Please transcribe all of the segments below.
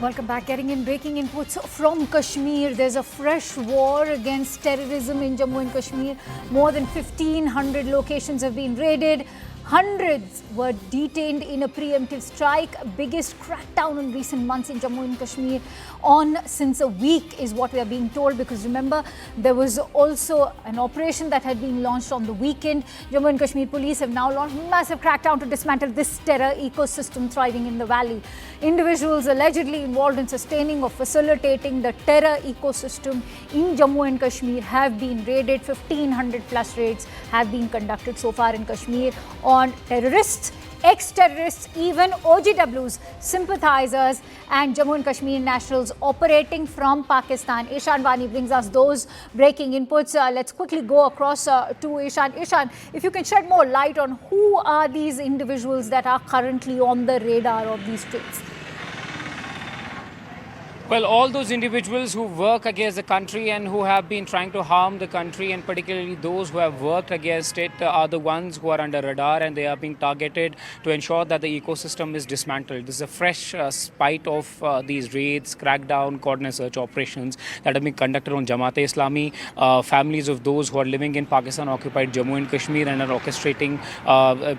Welcome back. Getting in breaking inputs from Kashmir. There's a fresh war against terrorism in Jammu and Kashmir. More than 1,500 locations have been raided. Hundreds were detained in a preemptive strike. Biggest crackdown in recent months in Jammu and Kashmir on since a week is what we are being told, because remember there was also an operation that had been launched on the weekend. Jammu and Kashmir police have now launched a massive crackdown to dismantle this terror ecosystem thriving in the valley. Individuals allegedly involved in sustaining or facilitating the terror ecosystem in Jammu and Kashmir have been raided. 1,500 plus raids have been conducted so far in Kashmir on terrorists, ex-terrorists, even OGWs, sympathizers and Jammu and Kashmir nationals operating from Pakistan. Ishan Vani brings us those breaking inputs. Let's quickly go across to Ishan. Ishan, if you can shed more light on who are these individuals that are currently on the radar of these streets? Well, all those individuals who work against the country and who have been trying to harm the country, and particularly those who have worked against it, are the ones who are under radar, and they are being targeted to ensure that the ecosystem is dismantled. This is a fresh spite of these raids, crackdown, coordinated search operations that have been conducted on Jamaat-e-Islami, families of those who are living in Pakistan-occupied Jammu and Kashmir and are orchestrating,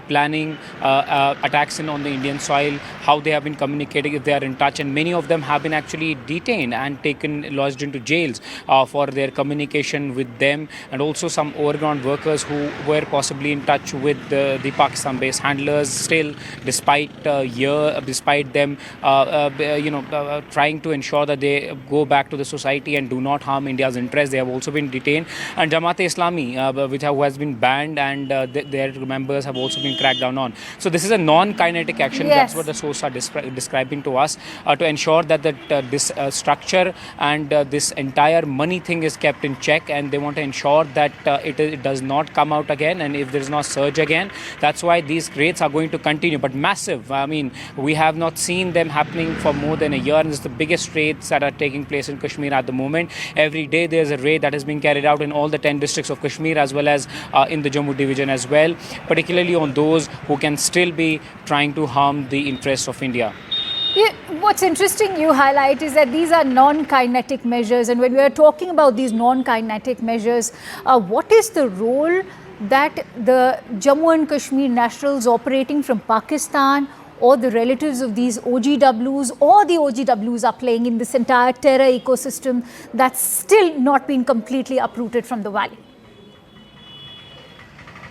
planning attacks on the Indian soil, how they have been communicating if they are in touch, and many of them have been actually detained and lodged into jails for their communication with them, and also some overground workers who were possibly in touch with the Pakistan-based handlers. Still, despite them, trying to ensure that they go back to the society and do not harm India's interests, they have also been detained. And Jamaat-e-Islami, who has been banned, and their members have also been cracked down on. So this is a non-kinetic action. Yes. That's what the source are describing to us, to ensure that this structure and this entire money thing is kept in check, and they want to ensure that it does not come out again, and if there is no surge again. That's why these raids are going to continue, but massive. I mean, we have not seen them happening for more than a year, and it's the biggest raids that are taking place in Kashmir at the moment. Every day there's a raid that is being carried out in all the 10 districts of Kashmir, as well as in the Jammu division as well, particularly on those who can still be trying to harm the interests of India. Yeah, what's interesting you highlight is that these are non-kinetic measures, and when we are talking about these non-kinetic measures, what is the role that the Jammu and Kashmir nationals operating from Pakistan or the relatives of these OGWs or the OGWs are playing in this entire terror ecosystem that's still not been completely uprooted from the valley?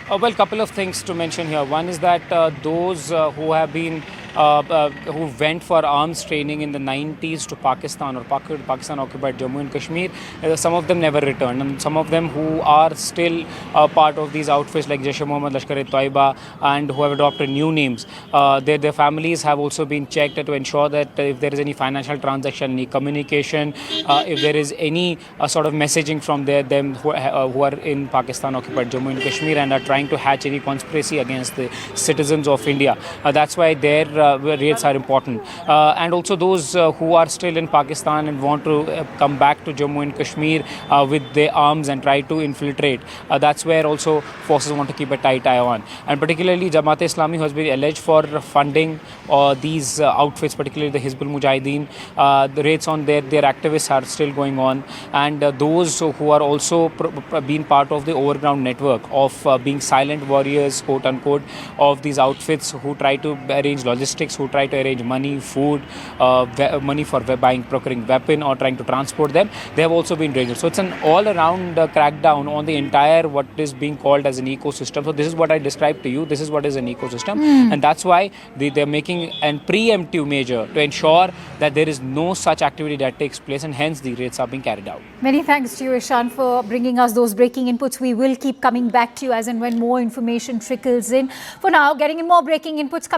Well, couple of things to mention here. One is that those who have been who went for arms training in the 90s to Pakistan or Pakistan-occupied Jammu and Kashmir, some of them never returned, and some of them who are still part of these outfits like Jaish-e-Mohammed, Lashkar-e-Taiba, and who have adopted new names, their families have also been checked to ensure that if there is any financial transaction, any communication, if there is any sort of messaging from them who are in Pakistan-occupied Jammu and Kashmir and are trying to hatch any conspiracy against the citizens of India. That's why their raids are important. And also those who are still in Pakistan and want to come back to Jammu and Kashmir with their arms and try to infiltrate. That's where also forces want to keep a tight eye on. And particularly Jamaat-e-Islami, who has been alleged for funding these outfits, particularly the Hizbul Mujahideen. The raids on their activists are still going on. And those who are also being part of the overground network of being silent warriors, quote unquote, of these outfits who try to arrange logistics, who try to arrange money, food, money for procuring weapon or trying to transport them, they have also been raided. So it's an all-around crackdown on the entire what is being called as an ecosystem. So this is what I described to you. This is what is an ecosystem, and that's why they're making a preemptive measure to ensure that there is no such activity that takes place, and hence the raids are being carried out. Many thanks to you, Ishan, for bringing us those breaking inputs. We will keep coming back to you as and when more information trickles in. For now, getting in more breaking inputs.